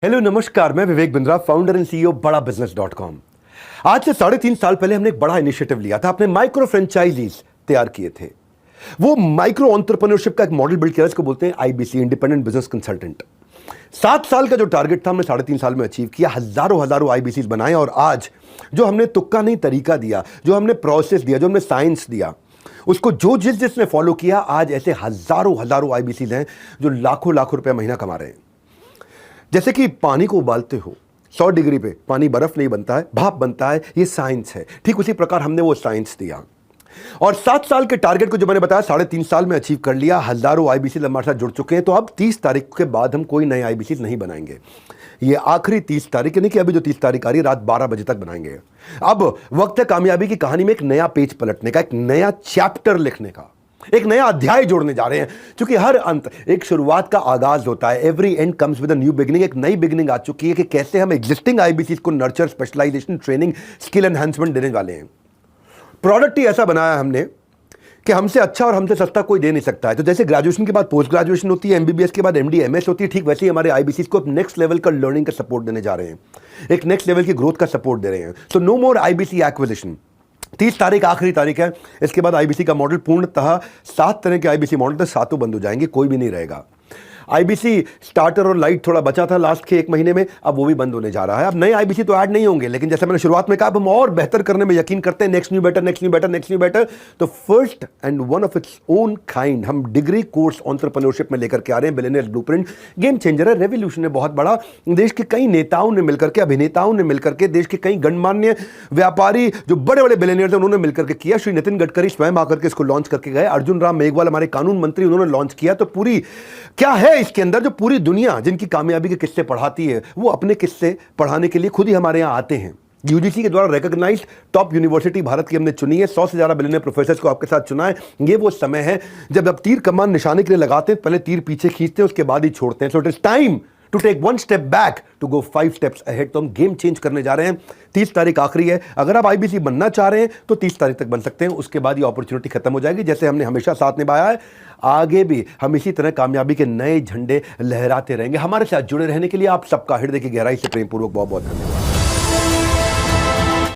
Hello नमस्कार, मैं Vivek Bindra, founder and CEO बड़ा बिजनेस.com। आज से 3.5 साल पहले हमने एक बड़ा इनिशिएटिव लिया था। अपने माइक्रो फ्रेंचाइजीज तैयार किए थे। वो माइक्रो एंटरप्रेन्योरशिप का एक मॉडल बिल्ड किया, इसको बोलते हैं आईबीसी, इंडिपेंडेंट बिजनेस कंसल्टेंट। 7 साल का जो टारगेट था हमने 3.5 साल में अचीव किया। हजारों आईबीसी बनाए और आज जो हमने तुक्का नहीं तरीका दिया, जो हमने प्रोसेस दिया, जो हमने साइंस दिया, उसको जिसने फॉलो किया, आज ऐसे हजारों आईबीसी हैं जो लाखों रुपया महीना कमा रहे हैं। जैसे कि पानी को उबालते हो 100 डिग्री पे, पानी बर्फ नहीं बनता है, भाप बनता है, ये साइंस है। ठीक उसी प्रकार हमने वो साइंस दिया और 7 साल के टारगेट को जो मैंने बताया 3.5 साल में अचीव कर लिया। हजारों आईबीसी हमारे साथ जुड़ चुके हैं। तो अब 30 तारीख के बाद हम कोई नए आईबीसी नहीं बनाएंगे। ये आखिरी 30 तारीख, यानी कि अभी जो 30 तारीख आ रही है, रात 12 बजे तक बनाएंगे। अब वक्त है कामयाबी की कहानी में एक नया पेज पलटने का, एक नया चैप्टर लिखने का, एक नया अध्याय जोड़ने जा रहे हैं। क्योंकि हर अंत एक शुरुआत का आगाज होता है। Every end comes with a new beginning. एक नई बिगिनिंग आ चुकी है कि कैसे हम एग्जिस्टिंग आईबीसी को nurture, specialisation, training, skill enhancement देने वाले हैं। प्रोडक्ट ही ऐसा बनाया हमने कि हमसे अच्छा और हमसे सस्ता कोई दे नहीं सकता है। तो जैसे ग्रेजुएशन के बाद पोस्ट ग्रेजुएशन होती है, एमबीबीएस के बाद एमडी, एमएस होती है, ठीक वैसे ही हमारे आईबीसी को नेक्स्ट लेवल का लर्निंग का सपोर्ट देने जा रहे हैं, एक नेक्स्ट लेवल की ग्रोथ का सपोर्ट दे रहे हैं। सो नो मोर आईबीसी एक्विजिशन। 30 तारीख आखिरी तारीख है। इसके बाद आईबीसी का मॉडल पूर्णतः 7 तरह के आईबीसी मॉडल थे, 7 बंद हो जाएंगे, कोई भी नहीं रहेगा। आईबीसी स्टार्टर और लाइट थोड़ा बचा था लास्ट के 1 महीने में, अब वो भी बंद होने जा रहा है। अब नए आईबीसी तो ऐड नहीं होंगे, लेकिन जैसे मैंने शुरुआत में कहा, अब हम और बेहतर करने में यकीन करते हैं। Next new better, next new better, next new better. तो first and one of its own kind हम डिग्री कोर्स एंटरप्रेन्योरशिप में लेकर के आ रहे हैं। बिलियनियर्स ब्लूप्रिंट गेम चेंजर है, रेवोल्यूशन है बहुत बड़ा। देश के कई नेताओं ने मिलकर के, अभिनेताओं ने मिलकर के, देश के कई गणमान्य व्यापारी जो बड़े बड़े बिलियनियर्स हैं, उन्होंने मिलकर के किया। श्री नितिन गडकरी स्वयं आकर के इसको लॉन्च करके गए। अर्जुन राम मेघवाल हमारे कानून मंत्री, उन्होंने लॉन्च किया। तो पूरी क्या है इसके अंदर, जो पूरी दुनिया जिनकी कामयाबी के किस्से पढ़ाती है, वो अपने किस्से पढ़ाने के लिए खुद ही हमारे यहां आते हैं। यूजीसी के द्वारा रिकॉग्नाइज्ड टॉप यूनिवर्सिटी भारत की हमने चुनी है। 100 से ज्यादा बिलियनियर प्रोफेसर्स को आपके साथ चुना है। ये वो समय है जब आप तीर कमान निशाने के लिए लगाते हैं, पहले तीर पीछे खींचते हैं, उसके बाद ही छोड़ते हैं। So it is time to take 1 step back to go 5 steps ahead. तो हम गेम चेंज करने जा रहे हैं। 30 तारीख आखिरी है। अगर आप आईबीसी बनना चाह रहे हैं तो 30 तारीख तक बन सकते हैं। उसके बाद ये अपॉर्चुनिटी खत्म हो जाएगी। जैसे हमने हमेशा साथ निभाया है, आगे भी हम इसी तरह कामयाबी के नए झंडे लहराते रहेंगे। हमारे साथ जुड़े रहने के लिए आप सबका हृदय की गहराई से प्रेमपूर्वक बहुत बहुत धन्यवाद।